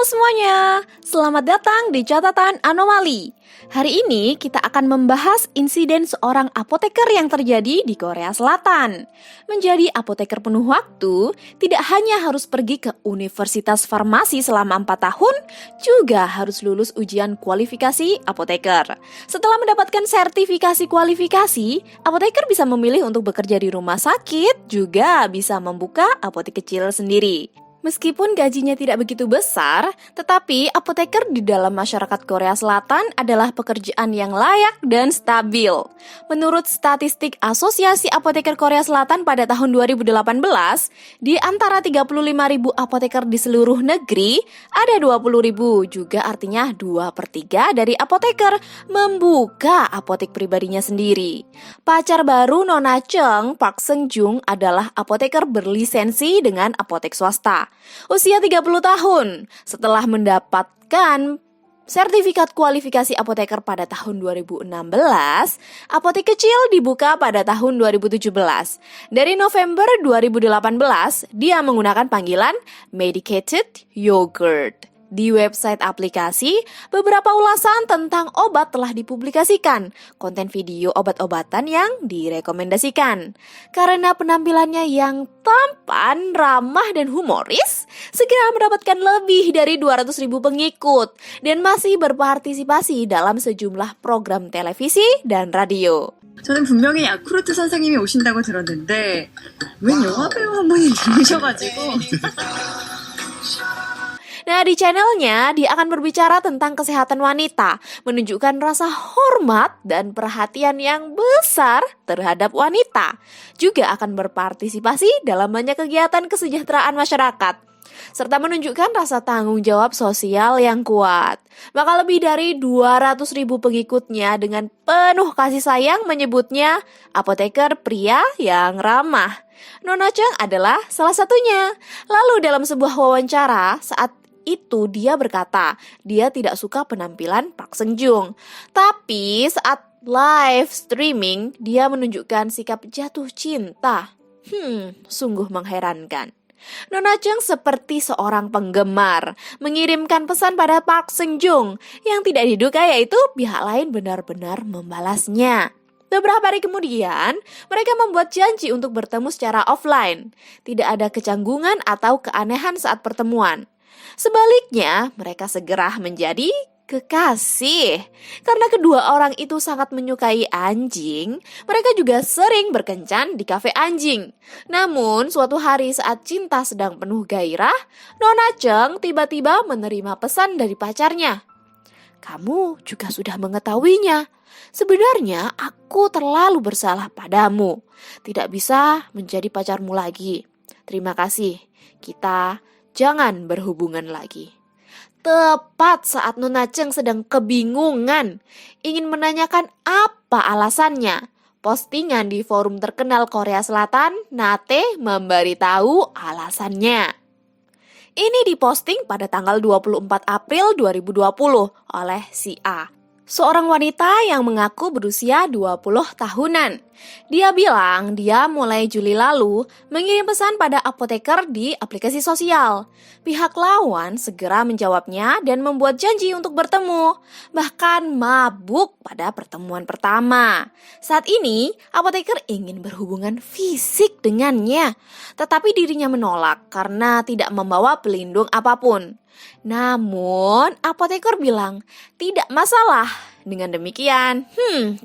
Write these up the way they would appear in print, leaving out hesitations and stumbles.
semuanya, selamat datang di Catatan Anomali. Hari ini kita akan membahas insiden seorang apoteker yang terjadi di Korea Selatan. Menjadi apoteker penuh waktu, tidak hanya harus pergi ke Universitas Farmasi selama 4 tahun, juga harus lulus ujian kualifikasi apoteker. Setelah mendapatkan sertifikasi kualifikasi, apoteker bisa memilih untuk bekerja di rumah sakit, juga bisa membuka apotek kecil sendiri. Meskipun gajinya tidak begitu besar, tetapi apoteker di dalam masyarakat Korea Selatan adalah pekerjaan yang layak dan stabil. Menurut statistik Asosiasi Apoteker Korea Selatan pada tahun 2018, di antara 35.000 apoteker di seluruh negeri, ada 20.000, juga artinya 2/3 dari apoteker membuka apotek pribadinya sendiri. Pacar baru Nona Cheng, Park Seung-jung, adalah apoteker berlisensi dengan apotek swasta. Usia 30 tahun, setelah mendapatkan sertifikat kualifikasi apoteker pada tahun 2016, apotek kecil dibuka pada tahun 2017. Dari November 2018, dia menggunakan panggilan Medicated Yogurt. Di website aplikasi, beberapa ulasan tentang obat telah dipublikasikan, konten video obat-obatan yang direkomendasikan. Karena penampilannya yang tampan, ramah, dan humoris, segera mendapatkan lebih dari 200.000 pengikut dan masih berpartisipasi dalam sejumlah program televisi dan radio. 저는 분명히 야쿠르트 선생님이 오신다고 들었는데 웬 영화배우 한 분이 들으셔가지고 Nah, di channelnya, dia akan berbicara tentang kesehatan wanita, menunjukkan rasa hormat dan perhatian yang besar terhadap wanita. Juga akan berpartisipasi dalam banyak kegiatan kesejahteraan masyarakat, serta menunjukkan rasa tanggung jawab sosial yang kuat. Maka lebih dari 200.000 pengikutnya dengan penuh kasih sayang menyebutnya apoteker pria yang ramah. Nona Cheng adalah salah satunya. Lalu dalam sebuah wawancara, saat itu dia berkata, dia tidak suka penampilan Park Seung-jung. Tapi saat live streaming, dia menunjukkan sikap jatuh cinta. Sungguh mengherankan. Nona Cheng seperti seorang penggemar, mengirimkan pesan pada Park Seung-jung. Yang tidak diduga yaitu pihak lain benar-benar membalasnya. Beberapa hari kemudian, mereka membuat janji untuk bertemu secara offline. Tidak ada kecanggungan atau keanehan saat pertemuan. Sebaliknya, mereka segera menjadi kekasih. Karena kedua orang itu sangat menyukai anjing, mereka juga sering berkencan di kafe anjing. Namun, suatu hari saat cinta sedang penuh gairah, Nona Cheng tiba-tiba menerima pesan dari pacarnya. Kamu juga sudah mengetahuinya. Sebenarnya aku terlalu bersalah padamu. Tidak bisa menjadi pacarmu lagi. Terima kasih. Kita jangan berhubungan lagi. Tepat saat Nona Cheng sedang kebingungan, ingin menanyakan apa alasannya, postingan di forum terkenal Korea Selatan, Nate, memberitahu alasannya. Ini diposting pada tanggal 24 April 2020 oleh si A, seorang wanita yang mengaku berusia 20 tahunan. Dia bilang dia mulai Juli lalu mengirim pesan pada apoteker di aplikasi sosial. Pihak lawan segera menjawabnya dan membuat janji untuk bertemu. Bahkan mabuk pada pertemuan pertama. Saat ini, apoteker ingin berhubungan fisik dengannya. Tetapi dirinya menolak karena tidak membawa pelindung apapun. Namun, apoteker bilang tidak masalah. Dengan demikian,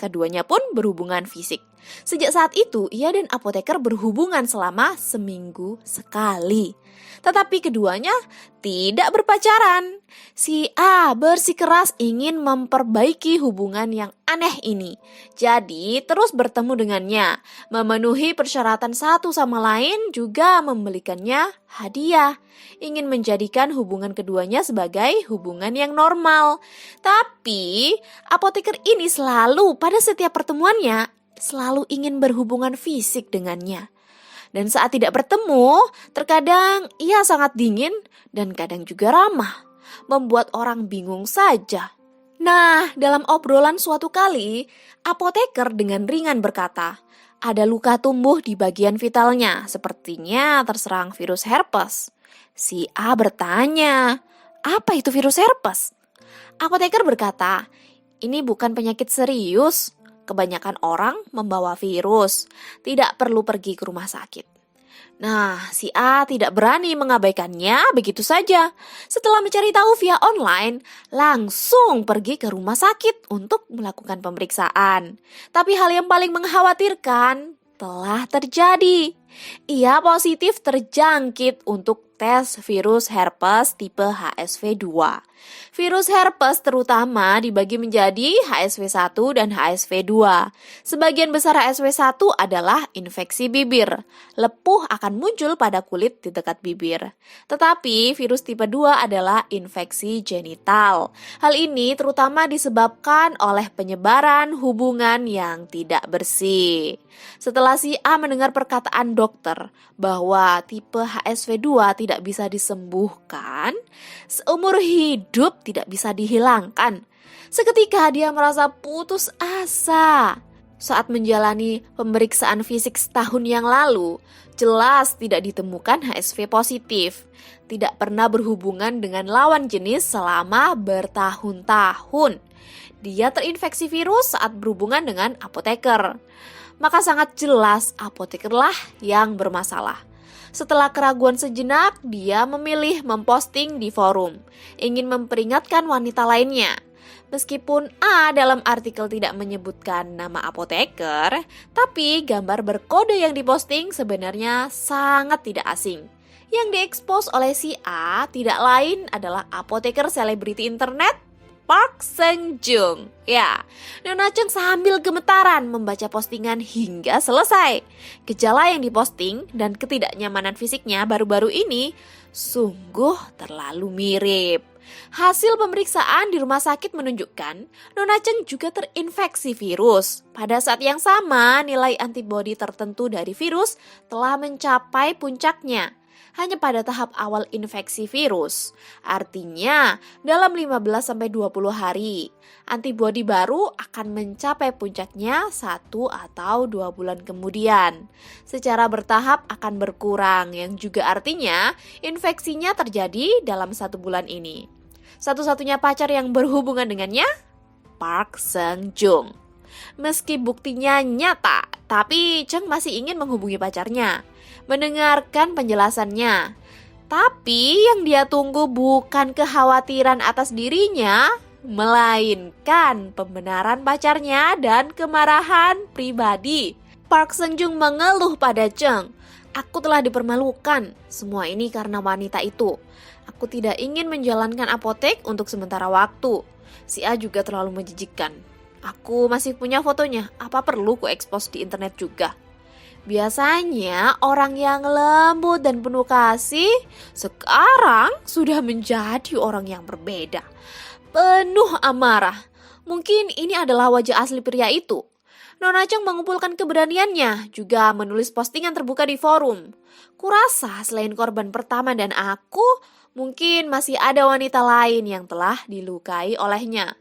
keduanya pun berhubungan fisik. Sejak saat itu, ia dan apoteker berhubungan selama seminggu sekali. Tetapi keduanya tidak berpacaran. Si A bersikeras ingin memperbaiki hubungan yang aneh ini. Jadi terus bertemu dengannya, memenuhi persyaratan satu sama lain, juga membelikannya hadiah. Ingin menjadikan hubungan keduanya sebagai hubungan yang normal. Tapi apoteker ini selalu pada setiap pertemuannya selalu ingin berhubungan fisik dengannya. Dan saat tidak bertemu, terkadang ia sangat dingin dan kadang juga ramah, membuat orang bingung saja. Nah, dalam obrolan suatu kali, apoteker dengan ringan berkata, ada luka tumbuh di bagian vitalnya, sepertinya terserang virus herpes. Si A bertanya, Apa itu virus herpes? Apoteker berkata, ini bukan penyakit serius. Kebanyakan orang membawa virus, tidak perlu pergi ke rumah sakit. Nah, si A tidak berani mengabaikannya begitu saja. Setelah mencari tahu via online, langsung pergi ke rumah sakit untuk melakukan pemeriksaan. Tapi hal yang paling mengkhawatirkan telah terjadi. Ia positif terjangkit untuk tes virus herpes tipe HSV-2. Virus herpes terutama dibagi menjadi HSV-1 dan HSV-2. Sebagian besar HSV-1 adalah infeksi bibir. Lepuh akan muncul pada kulit di dekat bibir. Tetapi virus tipe 2 adalah infeksi genital. Hal ini terutama disebabkan oleh penyebaran hubungan yang tidak bersih. Setelah si A mendengar perkataan dokter bahwa tipe HSV-2 tidak bisa disembuhkan, seumur hidup tidak bisa dihilangkan. Seketika dia merasa putus asa. Saat menjalani pemeriksaan fisik setahun yang lalu, jelas tidak ditemukan HSV positif. Tidak pernah berhubungan dengan lawan jenis selama bertahun-tahun. Dia terinfeksi virus saat berhubungan dengan apoteker. Maka sangat jelas apotekerlah yang bermasalah. Setelah keraguan sejenak, dia memilih memposting di forum, ingin memperingatkan wanita lainnya. Meskipun A dalam artikel tidak menyebutkan nama apoteker, tapi gambar berkode yang diposting sebenarnya sangat tidak asing. Yang diekspos oleh si A tidak lain adalah apoteker selebriti internet Park Seung-jung. Ya, Nona Chung sambil gemetaran membaca postingan hingga selesai. Gejala yang diposting dan ketidaknyamanan fisiknya baru-baru ini sungguh terlalu mirip. Hasil pemeriksaan di rumah sakit menunjukkan Nona Chung juga terinfeksi virus. Pada saat yang sama, nilai antibodi tertentu dari virus telah mencapai puncaknya. Hanya pada tahap awal infeksi virus. Artinya, dalam 15-20 hari, antibodi baru akan mencapai puncaknya 1 atau 2 bulan kemudian. Secara bertahap akan berkurang, yang juga artinya infeksinya terjadi dalam 1 bulan ini. Satu-satunya pacar yang berhubungan dengannya, Park Seung-jung. Meski buktinya nyata, tapi Chung masih ingin menghubungi pacarnya, mendengarkan penjelasannya. Tapi yang dia tunggu bukan kekhawatiran atas dirinya, melainkan pembenaran pacarnya dan kemarahan pribadi. Park Seung-jung mengeluh pada Chung, "Aku telah dipermalukan, semua ini karena wanita itu. Aku tidak ingin menjalankan apotek untuk sementara waktu. Si A juga terlalu menjijikkan. Aku masih punya fotonya, apa perlu ku ekspos di internet juga?" Biasanya orang yang lembut dan penuh kasih sekarang sudah menjadi orang yang berbeda. Penuh amarah. Mungkin ini adalah wajah asli pria itu. Nona Chung mengumpulkan keberaniannya, juga menulis postingan terbuka di forum. Kurasa selain korban pertama dan aku, mungkin masih ada wanita lain yang telah dilukai olehnya.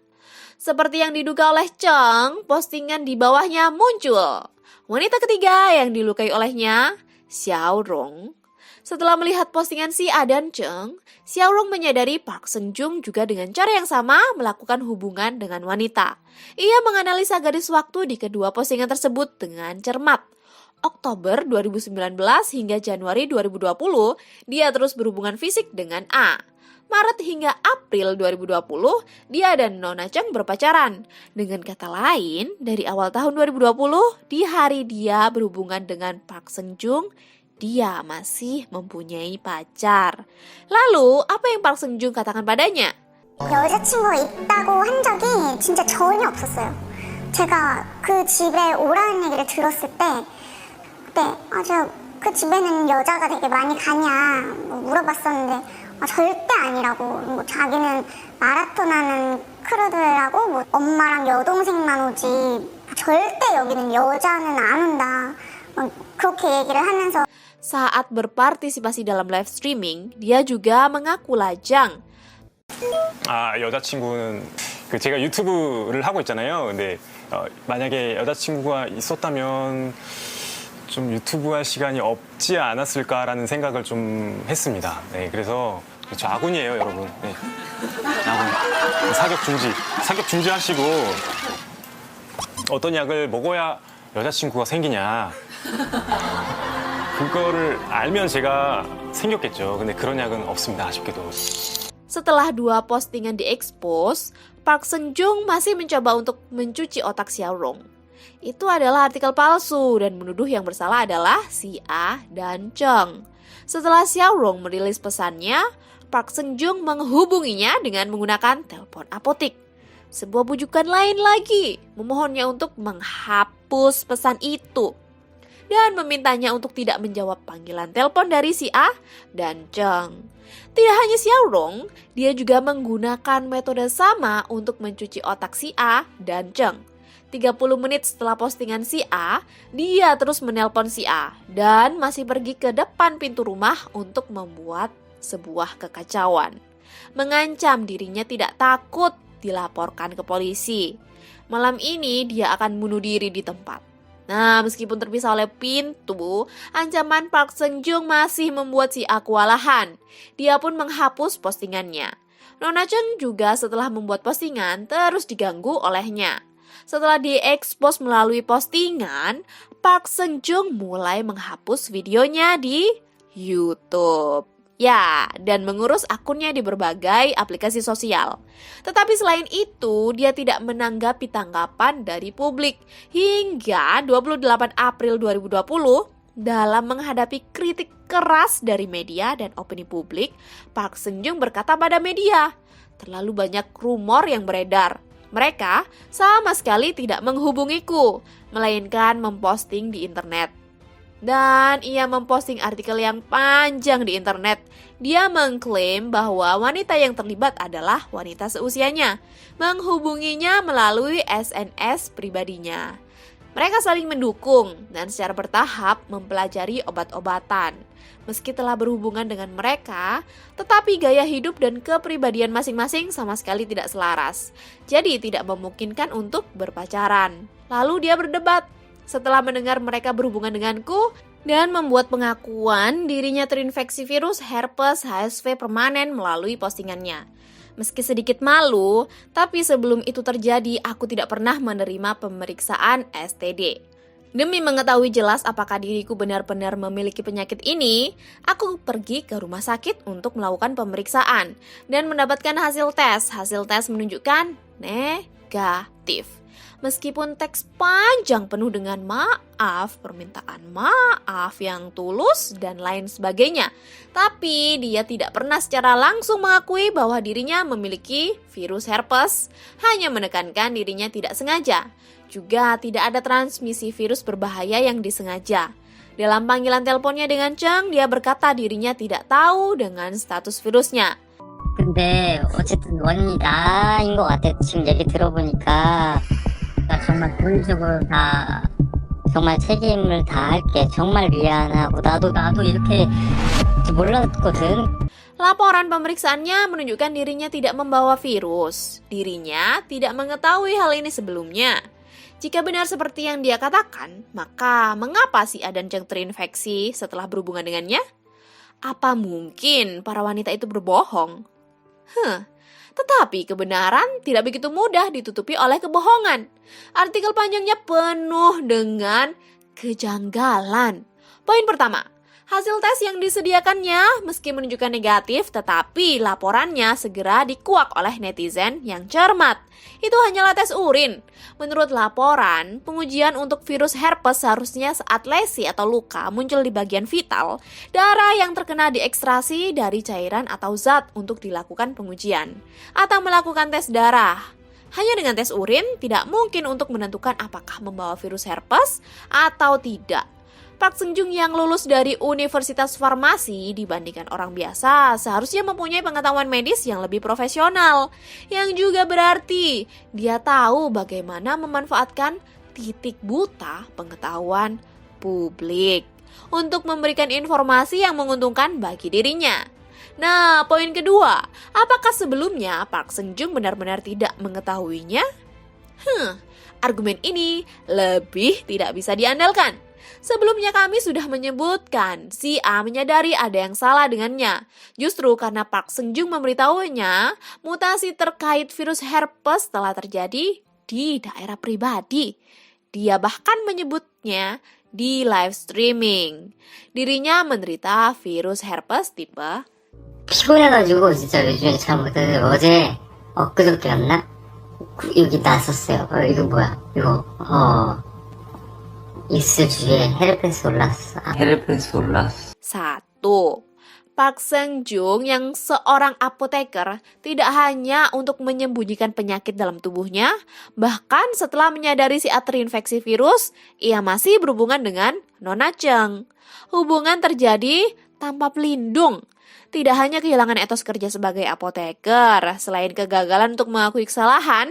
Seperti yang diduga oleh Chung, postingan di bawahnya muncul. Wanita ketiga yang dilukai olehnya, Xiao Rong. Setelah melihat postingan si A dan Chung, Xiao Rong menyadari Park Seung-jung juga dengan cara yang sama melakukan hubungan dengan wanita. Ia menganalisa garis waktu di kedua postingan tersebut dengan cermat. Oktober 2019 hingga Januari 2020, dia terus berhubungan fisik dengan A. Maret hingga April 2020, dia dan Nona Chung berpacaran. Dengan kata lain, dari awal tahun 2020, di hari dia berhubungan dengan Park Seung-jung, dia masih mempunyai pacar. Lalu, apa yang Park Seung-jung katakan padanya? 여자친구가 있다고 한 적이 진짜 전혀 없었어요. 제가 그 집에 오라는 얘기를 들었을 때 그때 제가 그 집에는 여자가 되게 많이 가냐 물어봤었는데 절대 아니라고, 자기는 마라톤 하는 크루들하고 엄마랑 여동생만 오지 절대 여기는 여자는 안 온다, 그렇게 얘기를 하면서. Saat berpartisipasi dalam live streaming, dia juga mengaku lajang. 여자친구는 제가 유튜브를 하고 있잖아요. 근데 만약에 여자친구가 있었다면 좀 유튜브 할 시간이 없지 않았을까라는 생각을 좀 했습니다. 네, 그래서 저 아군이에요, 여러분. 네. 아군. 사격 중지하시고 어떤 약을 먹어야 여자친구가 생기냐. 그거를 알면 제가 생겼겠죠. 근데 그런 약은 없습니다, 아쉽게도. Setelah 2 postingan diekspos, Park Seung-joong masih mencoba untuk mencuci otak Xiaorong. Itu adalah artikel palsu dan menuduh yang bersalah adalah si A dan Cheng. Setelah Xiaorong merilis pesannya, Park Seung-joong menghubunginya dengan menggunakan telepon apotik. Sebuah bujukan lain lagi, memohonnya untuk menghapus pesan itu. Dan memintanya untuk tidak menjawab panggilan telepon dari si A dan Cheng. Tidak hanya Xiaorong, dia juga menggunakan metode sama untuk mencuci otak si A dan Cheng. 30 menit setelah postingan si A, dia terus menelpon si A dan masih pergi ke depan pintu rumah untuk membuat sebuah kekacauan. Mengancam dirinya tidak takut dilaporkan ke polisi. Malam ini dia akan bunuh diri di tempat. Nah, meskipun terpisah oleh pintu, ancaman Park Seung-joong masih membuat si A kewalahan. Dia pun menghapus postingannya. Nona Cheng juga setelah membuat postingan terus diganggu olehnya. Setelah diekspos melalui postingan, Park Seung-joong mulai menghapus videonya di YouTube. Ya, dan mengurus akunnya di berbagai aplikasi sosial. Tetapi selain itu, dia tidak menanggapi tanggapan dari publik. Hingga 28 April 2020, dalam menghadapi kritik keras dari media dan opini publik, Park Seung-joong berkata pada media, "Terlalu banyak rumor yang beredar. Mereka sama sekali tidak menghubungiku, melainkan memposting di internet." Dan ia memposting artikel yang panjang di internet. Dia mengklaim bahwa wanita yang terlibat adalah wanita seusianya, menghubunginya melalui SNS pribadinya. Mereka saling mendukung dan secara bertahap mempelajari obat-obatan. Meski telah berhubungan dengan mereka, tetapi gaya hidup dan kepribadian masing-masing sama sekali tidak selaras. Jadi tidak memungkinkan untuk berpacaran. Lalu dia berdebat. Setelah mendengar mereka berhubungan denganku dan membuat pengakuan dirinya terinfeksi virus herpes HSV permanen melalui postingannya. Meski sedikit malu, tapi sebelum itu terjadi aku tidak pernah menerima pemeriksaan STD. Demi mengetahui jelas apakah diriku benar-benar memiliki penyakit ini, aku pergi ke rumah sakit untuk melakukan pemeriksaan dan mendapatkan hasil tes. Hasil tes menunjukkan negatif. Meskipun teks panjang penuh dengan maaf, permintaan maaf yang tulus, dan lain sebagainya. Tapi dia tidak pernah secara langsung mengakui bahwa dirinya memiliki virus herpes, hanya menekankan dirinya tidak sengaja. Juga tidak ada transmisi virus berbahaya yang disengaja. Dalam panggilan teleponnya dengan Cheng, dia berkata dirinya tidak tahu dengan status virusnya. 근데 어쨌든 원인이 나인 것 같아. 지금 얘기 들어보니까 정말 본질적으로 다 정말 책임을 다할게. 정말 미안하고 나도 이렇게 몰랐거든. Laporan pemeriksaannya menunjukkan dirinya tidak membawa virus. Dirinya tidak mengetahui hal ini sebelumnya. Jika benar seperti yang dia katakan, maka mengapa si A dan Cheng terinfeksi setelah berhubungan dengannya? Apa mungkin para wanita itu berbohong? Tetapi kebenaran tidak begitu mudah ditutupi oleh kebohongan. Artikel panjangnya penuh dengan kejanggalan. Poin pertama, hasil tes yang disediakannya meski menunjukkan negatif, tetapi laporannya segera dikuak oleh netizen yang cermat. Itu hanyalah tes urin. Menurut laporan, pengujian untuk virus herpes seharusnya saat lesi atau luka muncul di bagian vital, darah yang terkena diekstrasi dari cairan atau zat untuk dilakukan pengujian, atau melakukan tes darah. Hanya dengan tes urin, tidak mungkin untuk menentukan apakah membawa virus herpes atau tidak. Park Seung-joong yang lulus dari Universitas Farmasi dibandingkan orang biasa seharusnya mempunyai pengetahuan medis yang lebih profesional. Yang juga berarti dia tahu bagaimana memanfaatkan titik buta pengetahuan publik untuk memberikan informasi yang menguntungkan bagi dirinya. Nah, poin kedua, apakah sebelumnya Park Seung-joong benar-benar tidak mengetahuinya? Argumen ini lebih tidak bisa diandalkan. Sebelumnya kami sudah menyebutkan si A menyadari ada yang salah dengannya. Justru karena Park Seung-joong memberitahunya mutasi terkait virus herpes telah terjadi di daerah pribadi. Dia bahkan menyebutnya di live streaming. Dirinya menderita virus herpes tipe 피곤해가지고 진짜 요즘에 잘 못하는데 어제 엊그저께였나 여기 났었어요. 이거 뭐야? 이거 입술 주위에 헤르페스 올랐어. 헤르페스 올랐어. 1. Park Seung-joong yang seorang apoteker tidak hanya untuk menyembunyikan penyakit dalam tubuhnya, bahkan setelah menyadari si A terinfeksi virus, ia masih berhubungan dengan Nona Cheng. Hubungan terjadi tanpa pelindung. Tidak hanya kehilangan etos kerja sebagai apoteker, selain kegagalan untuk mengakui kesalahan,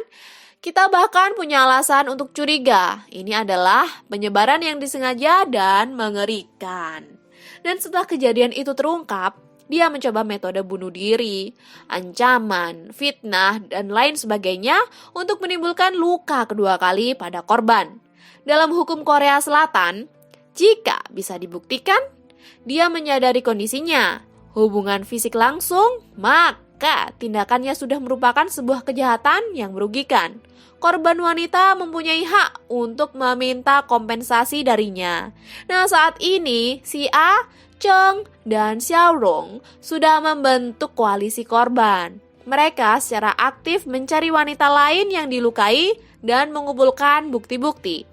kita bahkan punya alasan untuk curiga. Ini adalah penyebaran yang disengaja dan mengerikan. Dan setelah kejadian itu terungkap, dia mencoba metode bunuh diri, ancaman, fitnah, dan lain sebagainya untuk menimbulkan luka kedua kali pada korban. Dalam hukum Korea Selatan, jika bisa dibuktikan, dia menyadari kondisinya, hubungan fisik langsung, maka tindakannya sudah merupakan sebuah kejahatan yang merugikan. Korban wanita mempunyai hak untuk meminta kompensasi darinya. Nah, saat ini si A, Cheng, dan Xiaorong sudah membentuk koalisi korban. Mereka secara aktif mencari wanita lain yang dilukai dan mengumpulkan bukti-bukti.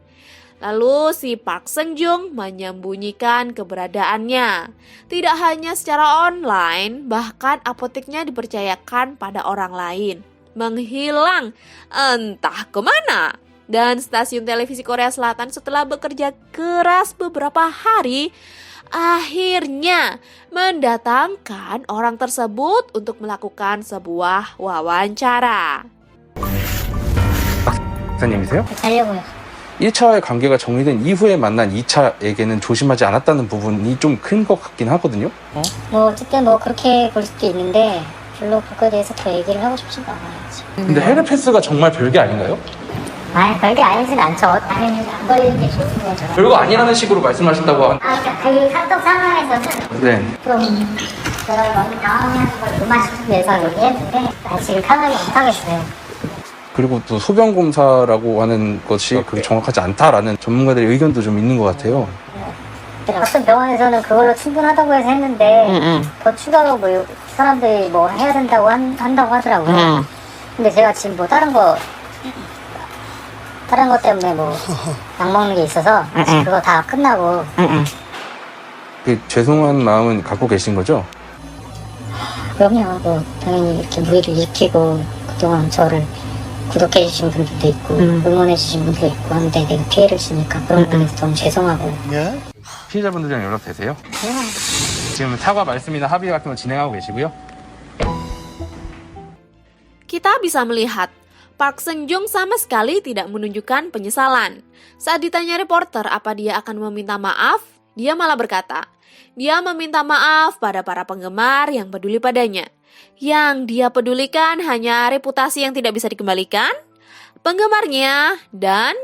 Lalu si Park Seung-joong menyembunyikan keberadaannya. Tidak hanya secara online, bahkan apoteknya dipercayakan pada orang lain. Menghilang entah kemana. Dan stasiun televisi Korea Selatan setelah bekerja keras beberapa hari, akhirnya mendatangkan orang tersebut untuk melakukan sebuah wawancara. 박사님이세요? 하려고요. 1차와의 관계가 정리된 이후에 만난 2차에게는 조심하지 않았다는 부분이 좀 큰 것 같긴 하거든요. 뭐 어쨌든 뭐 그렇게 볼 수도 있는데 별로 그거에 대해서 더 얘기를 하고 싶지도 않아요. 근데 헤르페스가 정말 별게 아닌가요? 아니 별게 아니진 않죠. 당연히 안 걸리는 게 좋은 거죠. 별거 아니라는 식으로 말씀하신다고 그러니까 그 카톡 상황에서는 네. 좀 제가 너무 당황하는 걸 무마시키기 위해서 얘기했는데 지금 카톡을 못하겠어요. 그리고 또 소변 검사라고 하는 것이 그게 정확하지 않다라는 전문가들의 의견도 좀 있는 것 같아요. 어떤 병원에서는 그걸로 충분하다고 해서 했는데 더 추가로 뭐 사람들이 뭐 해야 된다고 한다고 하더라고요. 근데 제가 지금 뭐 다른 거 때문에 뭐 약 먹는 게 있어서 지금 그거 다 끝나고 그 죄송한 마음은 갖고 계신 거죠? 그럼요. 뭐 당연히 이렇게 무리를 일으키고 그동안 저를 구독해주신 분들도 있고 응원해주신 분들도 있고 하는데 내가 피해를 주니까 그런 부분에서 너무 죄송하고. 피해자분들이랑 연락 되세요? 지금 사과 말씀이나 합의 같은 거 진행하고 계시고요. Kita bisa melihat Park Seung-joong sama sekali tidak menunjukkan penyesalan. Saat ditanya reporter apa dia akan meminta maaf, dia malah berkata, dia meminta maaf pada para penggemar yang peduli padanya. Yang dia pedulikan hanya reputasi yang tidak bisa dikembalikan, penggemarnya, dan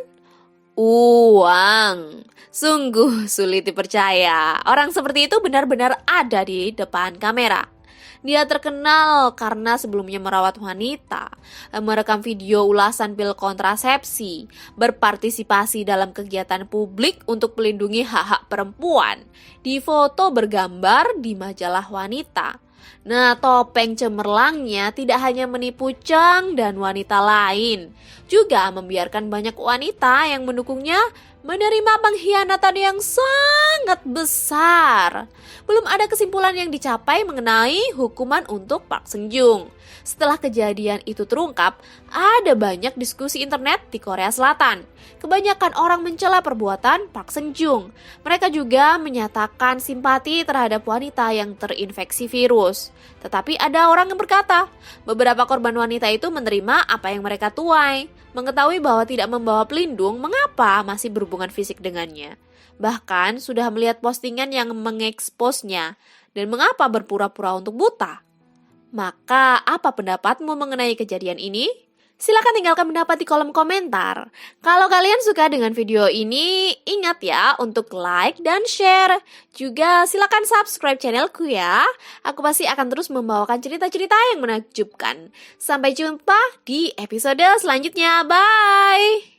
uang. Sungguh sulit dipercaya. Orang seperti itu benar-benar ada di depan kamera. Dia terkenal karena sebelumnya merawat wanita, merekam video ulasan pil kontrasepsi, berpartisipasi dalam kegiatan publik untuk melindungi hak-hak perempuan, difoto bergambar di majalah wanita. Nah, topeng cemerlangnya tidak hanya menipu Cheng dan wanita lain, juga membiarkan banyak wanita yang mendukungnya menerima pengkhianatan yang sangat besar. Belum ada kesimpulan yang dicapai mengenai hukuman untuk Park Seung-joong. Setelah kejadian itu terungkap, ada banyak diskusi internet di Korea Selatan. Kebanyakan orang mencela perbuatan Park Seung-joong. Mereka juga menyatakan simpati terhadap wanita yang terinfeksi virus. Tetapi ada orang yang berkata, beberapa korban wanita itu menerima apa yang mereka tuai. Mengetahui bahwa tidak membawa pelindung, mengapa masih berhubungan fisik dengannya? Bahkan sudah melihat postingan yang mengeksposnya. Dan mengapa berpura-pura untuk buta? Maka apa pendapatmu mengenai kejadian ini? Silahkan tinggalkan pendapat di kolom komentar. Kalau kalian suka dengan video ini, ingat ya untuk like dan share. Juga silahkan subscribe channelku ya. Aku pasti akan terus membawakan cerita-cerita yang menakjubkan. Sampai jumpa di episode selanjutnya. Bye!